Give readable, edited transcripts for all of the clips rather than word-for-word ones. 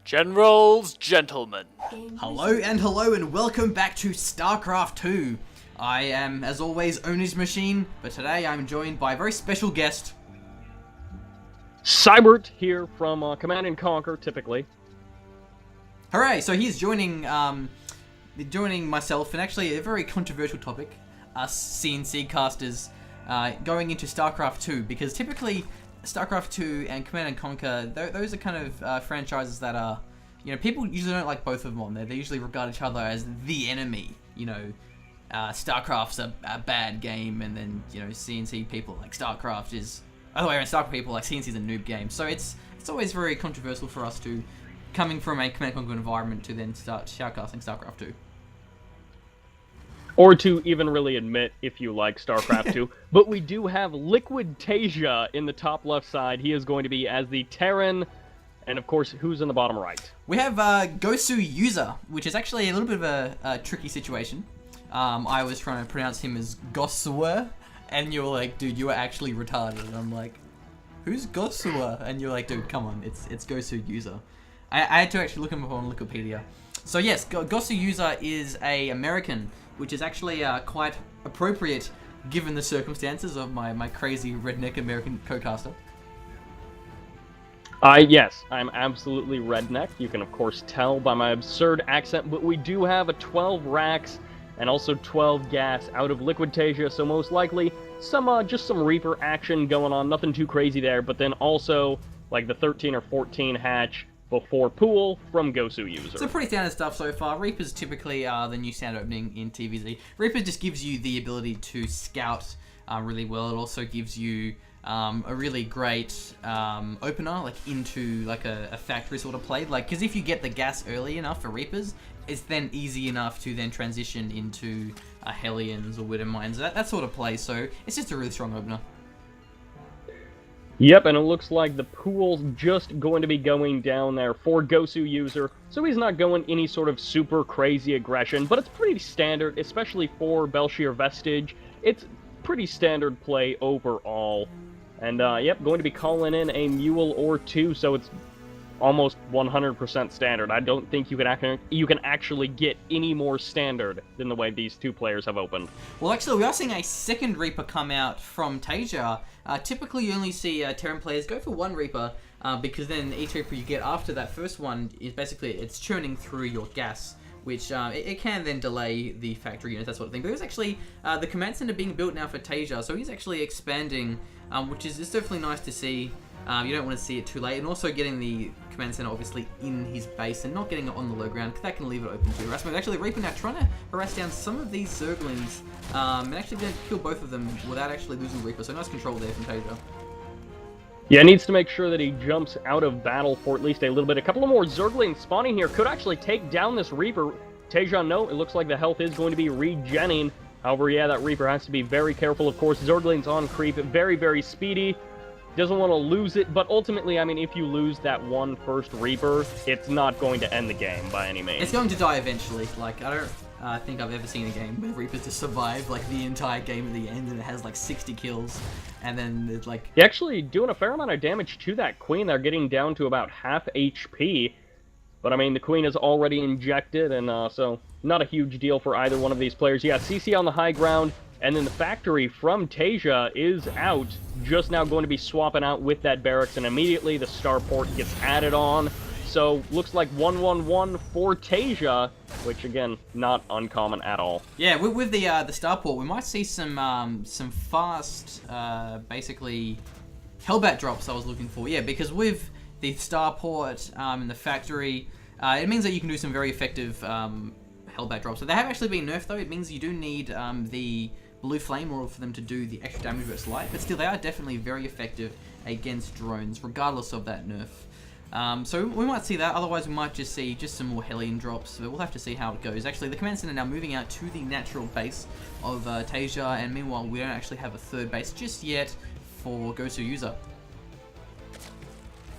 Generals, gentlemen. Hello and welcome back to StarCraft II. I am, as always, Owner's Machine, but today I'm joined by a very special guest. Sybert here from Command & Conquer, typically. Hooray! So he's joining myself in actually a very controversial topic, us CNC casters going into StarCraft II, because typically StarCraft II and Command & Conquer, those are kind of franchises that are, people usually don't like both of them on there. They usually regard each other as the enemy. StarCraft's a bad game, and then, CNC people like StarCraft is... Other way around, StarCraft people like CNC is a noob game. So it's always very controversial for us to, coming from a Command & Conquer environment, to then start shoutcasting StarCraft II. Or to even really admit if you like StarCraft II. But we do have Liquid TaeJa in the top left side. He is going to be as the Terran. And of course, who's in the bottom right? We have Goswser, which is actually a little bit of a tricky situation. I was trying to pronounce him as Goswser, and you were like, dude, you are actually retarded. And I'm like, who's Goswser? And you're like, dude, come on, it's Goswser. I had to actually look him up on Wikipedia. So yes, Goswser is a American, which is actually quite appropriate given the circumstances of my crazy redneck American co-caster. Yes, I'm absolutely redneck. You can, of course, tell by my absurd accent, but we do have a 12 racks and also 12 gas out of Liquid TaeJa, so most likely just some Reaper action going on, nothing too crazy there, but then also like the 13 or 14 hatch before pool from Goswser. So pretty standard stuff so far. Reaper's typically the new standard opening in TVZ. Reaper just gives you the ability to scout really well. It also gives you a really great opener, like into like a factory sort of play. Like, because if you get the gas early enough for Reapers, it's then easy enough to then transition into Hellions or Widow Mines, that sort of play. So it's just a really strong opener. Yep, and it looks like the pool's just going to be going down there for Goswser, so he's not going any sort of super crazy aggression, but it's pretty standard, especially for Belshir Vestige. It's pretty standard play overall. And, yep, going to be calling in a mule or two, so it's almost 100% standard. I don't think you can actually get any more standard than the way these two players have opened. Well, actually, we are seeing a second Reaper come out from TaeJa. Typically, you only see Terran players go for one Reaper, because then each Reaper you get after that first one is basically, it's churning through your gas, which it can then delay the factory units, that sort of thing. But there's actually the command center being built now for TaeJa, so he's actually expanding, which is definitely nice to see. You don't want to see it too late, and also getting the command center obviously in his base and not getting it on the low ground, because that can leave it open to harassment. Actually, Reaper now trying to harass down some of these Zerglings, and actually going to kill both of them without actually losing Reaper, so nice control there from TaeJa. Yeah, needs to make sure that he jumps out of battle for at least a little bit. A couple of more Zerglings spawning here could actually take down this Reaper. TaeJa, no, it looks like the health is going to be regenning. However, yeah, that Reaper has to be very careful. Of course, Zerglings on creep, very, very speedy. Doesn't want to lose it, but ultimately, I mean, if you lose that one first Reaper, it's not going to end the game by any means. It's going to die eventually. Like, I don't think I've ever seen a game where Reapers just survive, like, the entire game at the end, and it has, like, 60 kills, and then it's, like... You're actually doing a fair amount of damage to that Queen. They're getting down to about half HP, but, I mean, the Queen is already injected, and, so, not a huge deal for either one of these players. Yeah, CC on the high ground, and then the factory from TaeJa is out, just now going to be swapping out with that barracks, and immediately the starport gets added on. So, looks like 1-1-1 for TaeJa, which, again, not uncommon at all. Yeah, with the starport, we might see some fast, basically, Hellbat drops I was looking for. Yeah, because with the starport and the factory, it means that you can do some very effective Hellbat drops. So they have actually been nerfed, though. It means you do need the blue flame in order for them to do the extra damage versus light, but still they are definitely very effective against drones, regardless of that nerf. So we might see that, otherwise we might just see just some more Hellion drops, but we'll have to see how it goes. Actually, the command center now moving out to the natural base of TaeJa, and meanwhile we don't actually have a third base just yet for Goswser.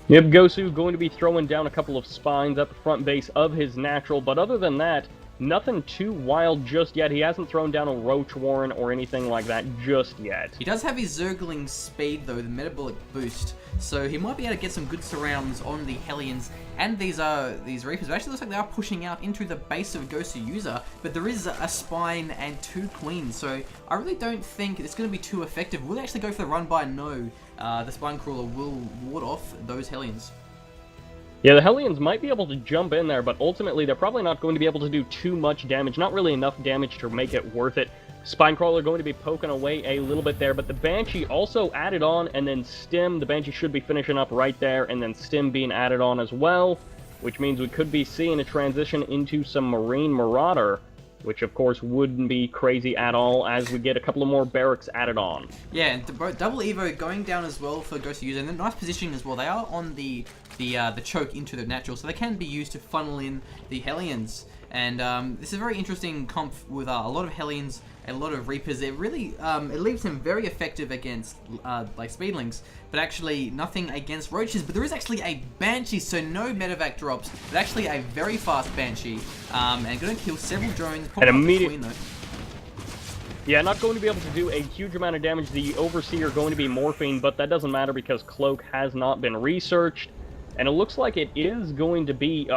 Yep, Gosu going to be throwing down a couple of spines at the front base of his natural, but other than that, Nothing too wild just yet. He hasn't thrown down a Roach Warren or anything like that just yet. He does have his Zergling speed, though, the metabolic boost, so he might be able to get some good surrounds on the Hellions and these Reapers. It actually looks like they are pushing out into the base of Goswser, but there is a Spine and 2 Queens, so I really don't think it's going to be too effective. Will they actually go for the run by? No. The Spine Crawler will ward off those Hellions. Yeah, the Hellions might be able to jump in there, but ultimately they're probably not going to be able to do too much damage. Not really enough damage to make it worth it. Spinecrawler going to be poking away a little bit there, but the Banshee also added on, and then Stim, the Banshee should be finishing up right there, and then Stim being added on as well, which means we could be seeing a transition into some Marine Marauder, which of course wouldn't be crazy at all as we get a couple of more barracks added on. Yeah, and double Evo going down as well for Goswser, and a nice positioning as well. They are on the choke into the natural, so they can be used to funnel in the Hellions. And this is a very interesting comp with a lot of Hellions, a lot of Reapers. It really it leaves him very effective against like Speedlings, but actually nothing against Roaches. But there is actually a Banshee, so no medevac drops, but actually a very fast Banshee, and going to kill several drones. And immediately, yeah, not going to be able to do a huge amount of damage. The Overseer going to be morphing, but that doesn't matter because Cloak has not been researched, and it looks like it is going to be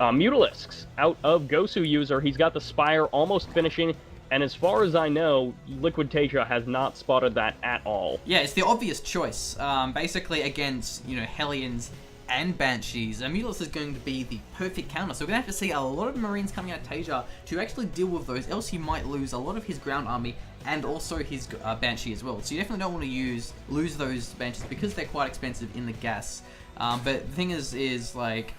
Mutalisks out of Goswser. He's got the Spire almost finishing, and as far as I know, Liquid TaeJa has not spotted that at all. Yeah, it's the obvious choice. Basically against, Hellions and Banshees, Mutalisk is going to be the perfect counter. So we're going to have to see a lot of Marines coming out of TaeJa to actually deal with those, else he might lose a lot of his ground army and also his Banshee as well. So you definitely don't want to lose those Banshees because they're quite expensive in the gas. But the thing is like,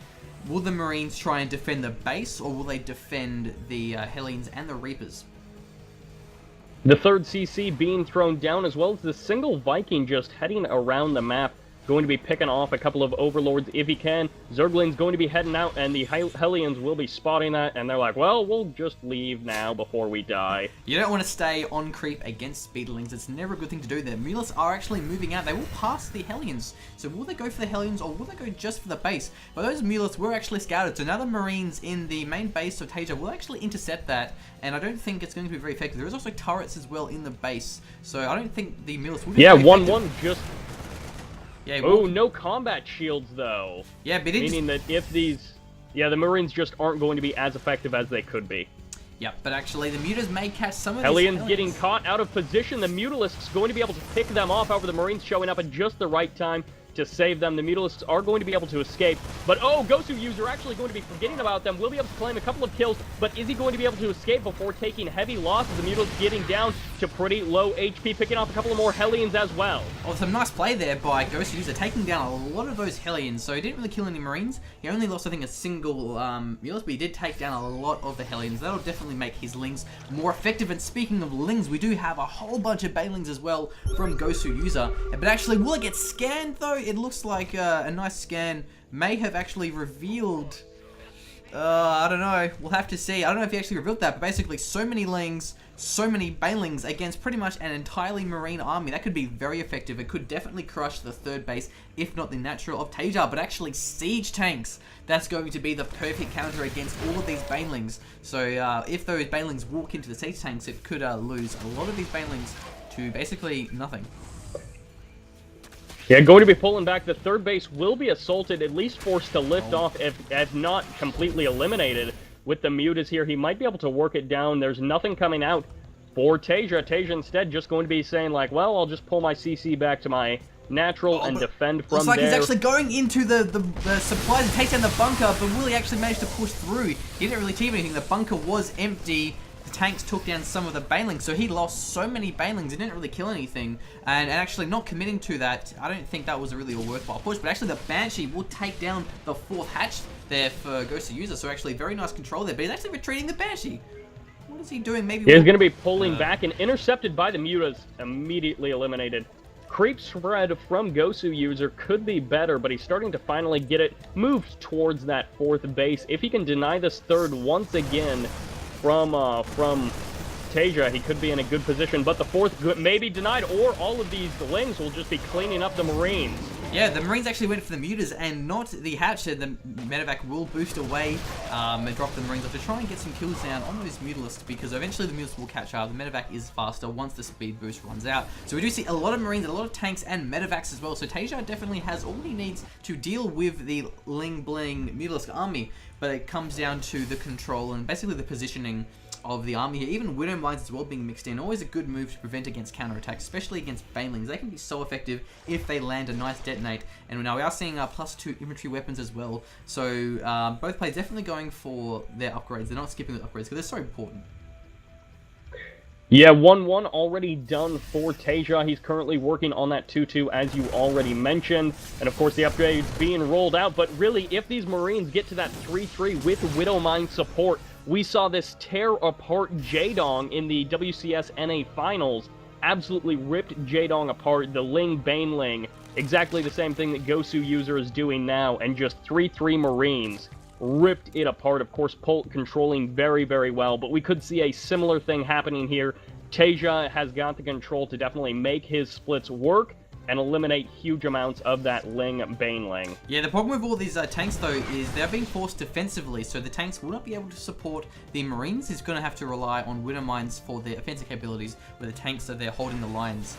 will the Marines try and defend the base, or will they defend the Hellions and the Reapers? The third CC being thrown down, as well as the single Viking just heading around the map, going to be picking off a couple of Overlords if he can. Zergling's going to be heading out, and the Hellions will be spotting that, and they're like, well, we'll just leave now before we die. You don't want to stay on creep against Speedlings. It's never a good thing to do there. Mutalisks are actually moving out. They will pass the Hellions. So will they go for the Hellions, or will they go just for the base? But those Mutalisks were actually scouted, so now the Marines in the main base of TaeJa will actually intercept that, and I don't think it's going to be very effective. There is also turrets as well in the base, so I don't think the Mutalisks will be yeah, very 1-1 just... Yeah, oh, no combat shields, though. Yeah, but meaning that if these... Yeah, the Marines just aren't going to be as effective as they could be. Yep, but actually the Mutas may catch some of Hellions getting caught out of position. The Mutalisks going to be able to pick them off. However, the Marines showing up at just the right time to save them. The Mutalisks are going to be able to escape. But, oh, Goswser actually going to be forgetting about them. Will be able to claim a couple of kills, but is he going to be able to escape before taking heavy losses? The Mutalisks getting down to pretty low HP, picking off a couple of more Hellions as well. Oh, some nice play there by Goswser, taking down a lot of those Hellions. So he didn't really kill any Marines. He only lost, I think, a single Mutalisk, but he did take down a lot of the Hellions. That'll definitely make his Lings more effective. And speaking of Lings, we do have a whole bunch of Banelings as well from Goswser. But actually, will it get scanned, though? It looks like a nice scan may have actually revealed... I don't know. We'll have to see. I don't know if he actually revealed that, but basically so many Lings, so many Banelings against pretty much an entirely Marine army. That could be very effective. It could definitely crush the third base, if not the natural of TaeJa, but actually siege tanks. That's going to be the perfect counter against all of these Banelings. So if those Banelings walk into the siege tanks, it could lose a lot of these Banelings to basically nothing. Yeah, going to be pulling back. The third base will be assaulted, at least forced to lift off, if not completely eliminated. With the Mutas here, he might be able to work it down. There's nothing coming out for TaeJa. TaeJa instead just going to be saying, like, well, I'll just pull my CC back to my natural and defend from there. Looks like he's actually going into the supplies and take down the bunker, but will he actually manage to push through? He didn't really achieve anything. The bunker was empty. The tanks took down some of the Banelings, so he lost so many Banelings, he didn't really kill anything, and actually not committing to that, I don't think that was really a worthwhile push, but actually the Banshee will take down the fourth hatch there for Goswser, so actually very nice control there, but he's actually retreating the Banshee. What is he doing? Maybe he's going to be pulling back and intercepted by the Mutas, immediately eliminated. Creep spread from Goswser could be better, but he's starting to finally get it moved towards that fourth base. If he can deny this third once again, from TaeJa, he could be in a good position, but the fourth may be denied, or all of these Lings will just be cleaning up the Marines. Yeah, the Marines actually went for the Mutas and not the Hatch. The Medevac will boost away and drop the Marines off to try and get some kills down on those Mutalisks, because eventually the Mutalisks will catch up. The Medevac is faster once the speed boost runs out. So we do see a lot of Marines, a lot of tanks and Medevacs as well. So TaeJa definitely has all he needs to deal with the Ling Bling Mutalisk army, but it comes down to the control and basically the positioning of the army here. Even Widow Mines as well being mixed in. Always a good move to prevent against counterattacks, especially against Banelings. They can be so effective if they land a nice detonate. And now we are seeing +2 infantry weapons as well. So both players definitely going for their upgrades. They're not skipping the upgrades because they're so important. Yeah, 1-1 already done for TaeJa. He's currently working on that 2-2, as you already mentioned. And of course, the upgrade's being rolled out. But really, if these Marines get to that 3-3 with Widow Mine support, we saw this tear apart Jaedong in the WCS NA Finals. Absolutely ripped Jaedong apart, the Ling Baneling. Exactly the same thing that Goswser is doing now, and just 3-3 Marines ripped it apart. Of course, Polt controlling very, very well, but we could see a similar thing happening here. TaeJa has got the control to definitely make his splits work and eliminate huge amounts of that Ling Baneling. Yeah, the problem with all these tanks, though, is they're being forced defensively, so the tanks will not be able to support the Marines. He's going to have to rely on Widow Mines for their offensive capabilities, where the tanks are there holding the lines.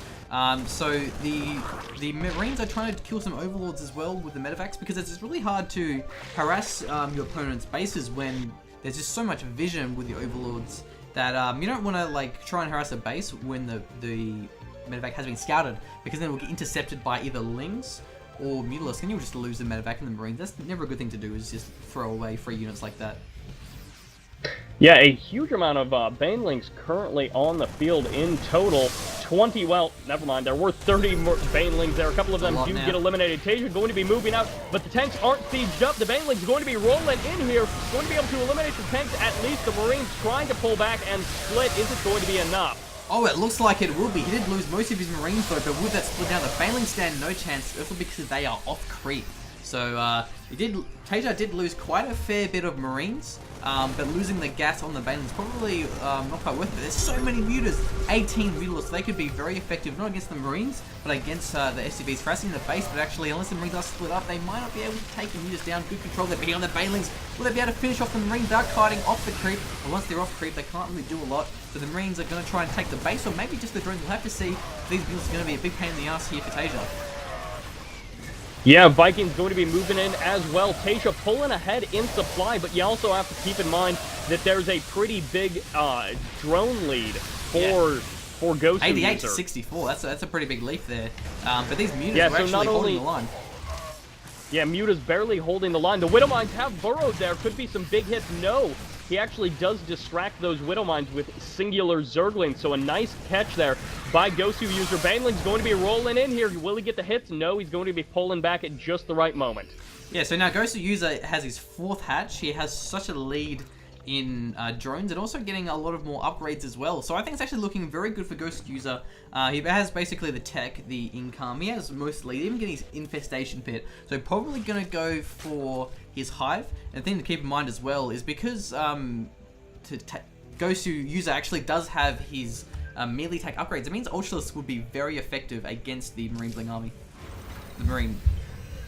So the Marines are trying to kill some Overlords as well with the Medevacs, because it's just really hard to harass your opponent's bases when there's just so much vision with the Overlords that you don't want to like try and harass a base when the Medevac has been scouted, because then it will get intercepted by either Lings or Mutalisks, and you'll just lose the Medevac and the Marines. That's never a good thing to do, is just throw away free units like that. Yeah, a huge amount of Banelings currently on the field in total. 20, well, never mind, there were 30 more Banelings there. A couple of them do get eliminated. TaeJa going to be moving out, but the tanks aren't sieged up. The Banelings going to be rolling in here, going to be able to eliminate the tanks, at least. The Marines trying to pull back and split. Is it going to be enough? Oh, it looks like it will be. He did lose most of his Marines though, but with that split down, the Banelings stand no chance, also because they are off creep. So TaeJa did lose quite a fair bit of Marines, but losing the gas on the Banelings probably not quite worth it. There's so many Mutas, 18 Mutalisks. They could be very effective, not against the Marines, but against the SCVs harassing the base. But actually, unless the Marines are split up, they might not be able to take the Mutas down. Good control there, being on the Banelings. Will they be able to finish off the Marines without kiting off the creep? But once they're off creep, they can't really do a lot. So the Marines are going to try and take the base, or maybe just the drones. We'll have to see if these Mutalisks are going to be a big pain in the ass here for TaeJa. Yeah, Vikings going to be moving in as well. TaeJa pulling ahead in supply, but you also have to keep in mind that there's a pretty big drone lead for Goswser. 88 to 64. That's a pretty big leap there. But these Mutas are actually holding the line. Yeah, Muta's barely holding the line. The Widow Mines have burrowed there. Could be some big hits. No. He actually does distract those Widow Mines with singular Zerglings, so a nice catch there by Goswser. Baneling's going to be rolling in here. Will he get the hits? No, he's going to be pulling back at just the right moment. Yeah, so now Goswser has his 4th hatch. He has such a lead in drones, and also getting a lot of more upgrades as well. So I think it's actually looking very good for Goswser. He has basically the tech, the income. He has most lead, even getting his infestation pit. So probably going to go for his hive. And the thing to keep in mind as well is because Goswser actually does have his melee attack upgrades, it means Ultralisk would be very effective against the Marine Bling army. The Marine.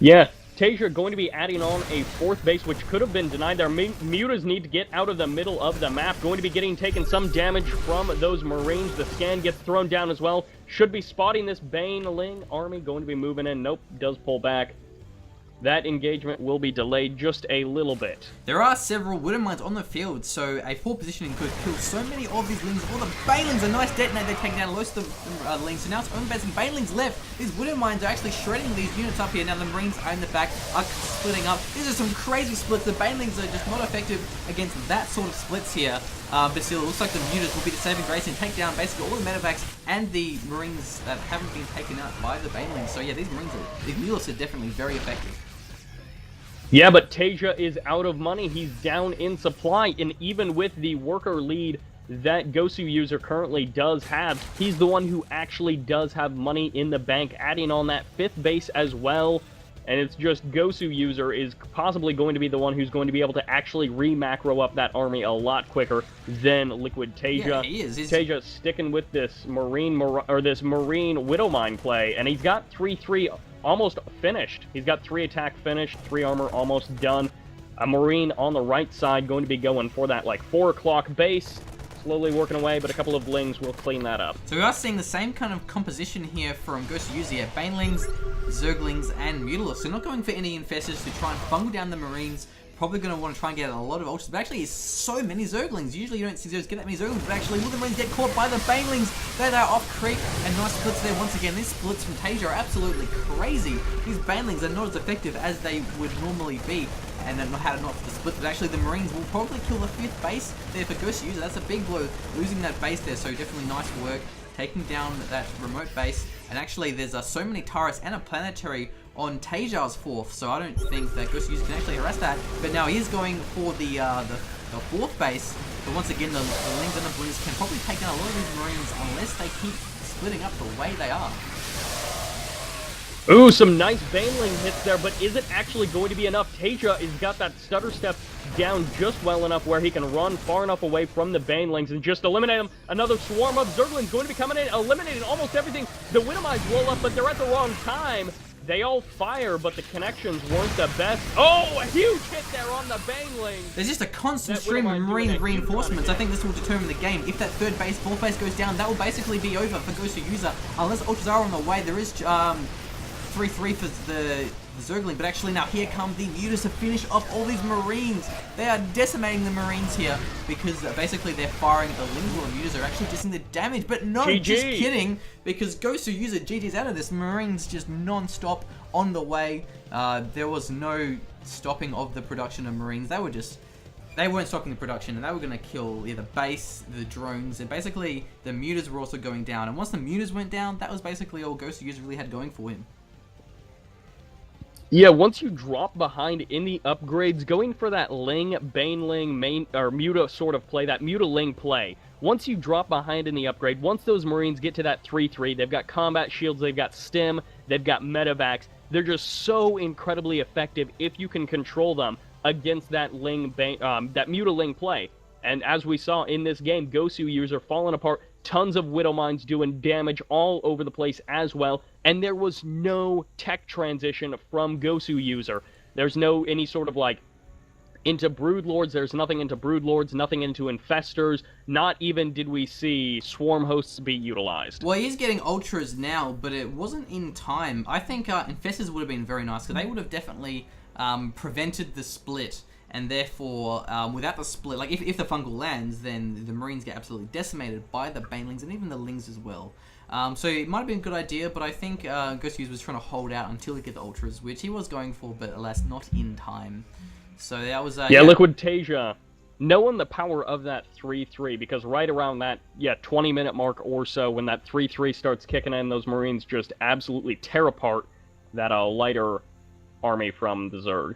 Yeah. TaeJa going to be adding on a 4th base, which could have been denied there. Mutas need to get out of the middle of the map. Going to be taking some damage from those Marines. The scan gets thrown down as well. Should be spotting this Baneling army. Going to be moving in. Nope, does pull back. That engagement will be delayed just a little bit. There are several Widow Mines on the field, so a poor positioning could kill so many of these Lings. All the Banelings, a nice detonate, they take down most of the Lings. So now it's only basically Banelings left. These Widow Mines are actually shredding these units up here. Now the Marines are in the back, are splitting up. These are some crazy splits. The Banelings are just not effective against that sort of splits here. But still, it looks like the Mutas will be the saving grace and take down basically all the Medevacs and the Marines that haven't been taken out by the Banelings. So yeah, these Mutalisks are definitely very effective. Yeah, but TaeJa is out of money. He's down in supply, and even with the worker lead that Goswser currently does have, he's the one who actually does have money in the bank, adding on that 5th base as well. And it's just Goswser is possibly going to be the one who's going to be able to actually re-macro up that army a lot quicker than Liquid TaeJa. Yeah, he is. TaeJa sticking with this Marine Widow Mine play, and he's got 3-3 almost finished. He's got 3 attack finished, 3 armor almost done. A Marine on the right side going to be going for that, like, 4 o'clock base. Slowly working away, but a couple of Lings will clean that up. So we are seeing the same kind of composition here from Goswser. Yeah, Banelings, Zerglings, and Mutalisks. So not going for any Infestors to try and fungal down the Marines. Probably going to want to try and get a lot of ultras, but actually it's so many Zerglings. Usually you don't see Zergs get that many Zerglings, but actually will the Marines get caught by the Banelings? They're off creep, and nice splits there once again. These splits from TaeJa are absolutely crazy. These Banelings are not as effective as they would normally be, and then how to not the split, but actually the Marines will probably kill the 5th base there for Goswser. That's a big blow, losing that base there, so definitely nice work, taking down that remote base, and actually there's so many turrets and a planetary on TaeJa's 4th, so I don't think that Goswser can actually harass that, but now he is going for the 4th base, but once again the Lings and the Blings can probably take down a lot of these Marines unless they keep splitting up the way they are. Ooh, some nice Baneling hits there, but is it actually going to be enough? TaeJa has got that stutter step down just well enough where he can run far enough away from the Banelings and just eliminate them. Another swarm of Zerglings going to be coming in, eliminating almost everything. The Winnomize roll up, but they're at the wrong time. They all fire, but the connections weren't the best. Oh, a huge hit there on the Banelings. There's just a constant stream of Marine reinforcements. I think this will determine the game. If that 3rd base, 4th base goes down, that will basically be over for Goswser. Unless ultras are on the way, there is 3-3 for the Zergling, but actually now here come the Mutas to finish off all these Marines. They are decimating the Marines here because basically they're firing the Lings, and Mutas are actually dissing the damage, but no, GG. Just kidding, because Goswser GG's out of this. Marines just non-stop on the way. There was no stopping of the production of Marines. They weren't stopping the production, and they were going to kill the base, the drones, and basically the Mutas were also going down. And once the Mutas went down, that was basically all Goswser really had going for him. Yeah, once you drop behind in the upgrades, going for that Ling, Baneling, main, or Muta sort of play, that Muta-Ling play, once you drop behind in the upgrade, once those Marines get to that 3-3, they've got combat shields, they've got stim, they've got medevacs, they're just so incredibly effective if you can control them against that that Muta-Ling play. And as we saw in this game, Goswser are falling apart, tons of Widow Mines doing damage all over the place as well, and there was no tech transition from Goswser. There's no any sort of like into Broodlords, there's nothing into Broodlords, nothing into Infestors, not even did we see Swarm Hosts be utilized. Well, he's getting Ultras now, but it wasn't in time. I think Infestors would have been very nice, because they would have definitely prevented the split. And therefore, without the split, like if the fungal lands, then the Marines get absolutely decimated by the Banelings and even the Lings as well. So it might have been a good idea, but I think Goswser was trying to hold out until he get the Ultras, which he was going for, but alas, not in time. So that was... yeah, Liquid TaeJa, knowing the power of that 3-3, because right around that, 20-minute mark or so, when that 3-3 starts kicking in, those Marines just absolutely tear apart that lighter army from the Zerg.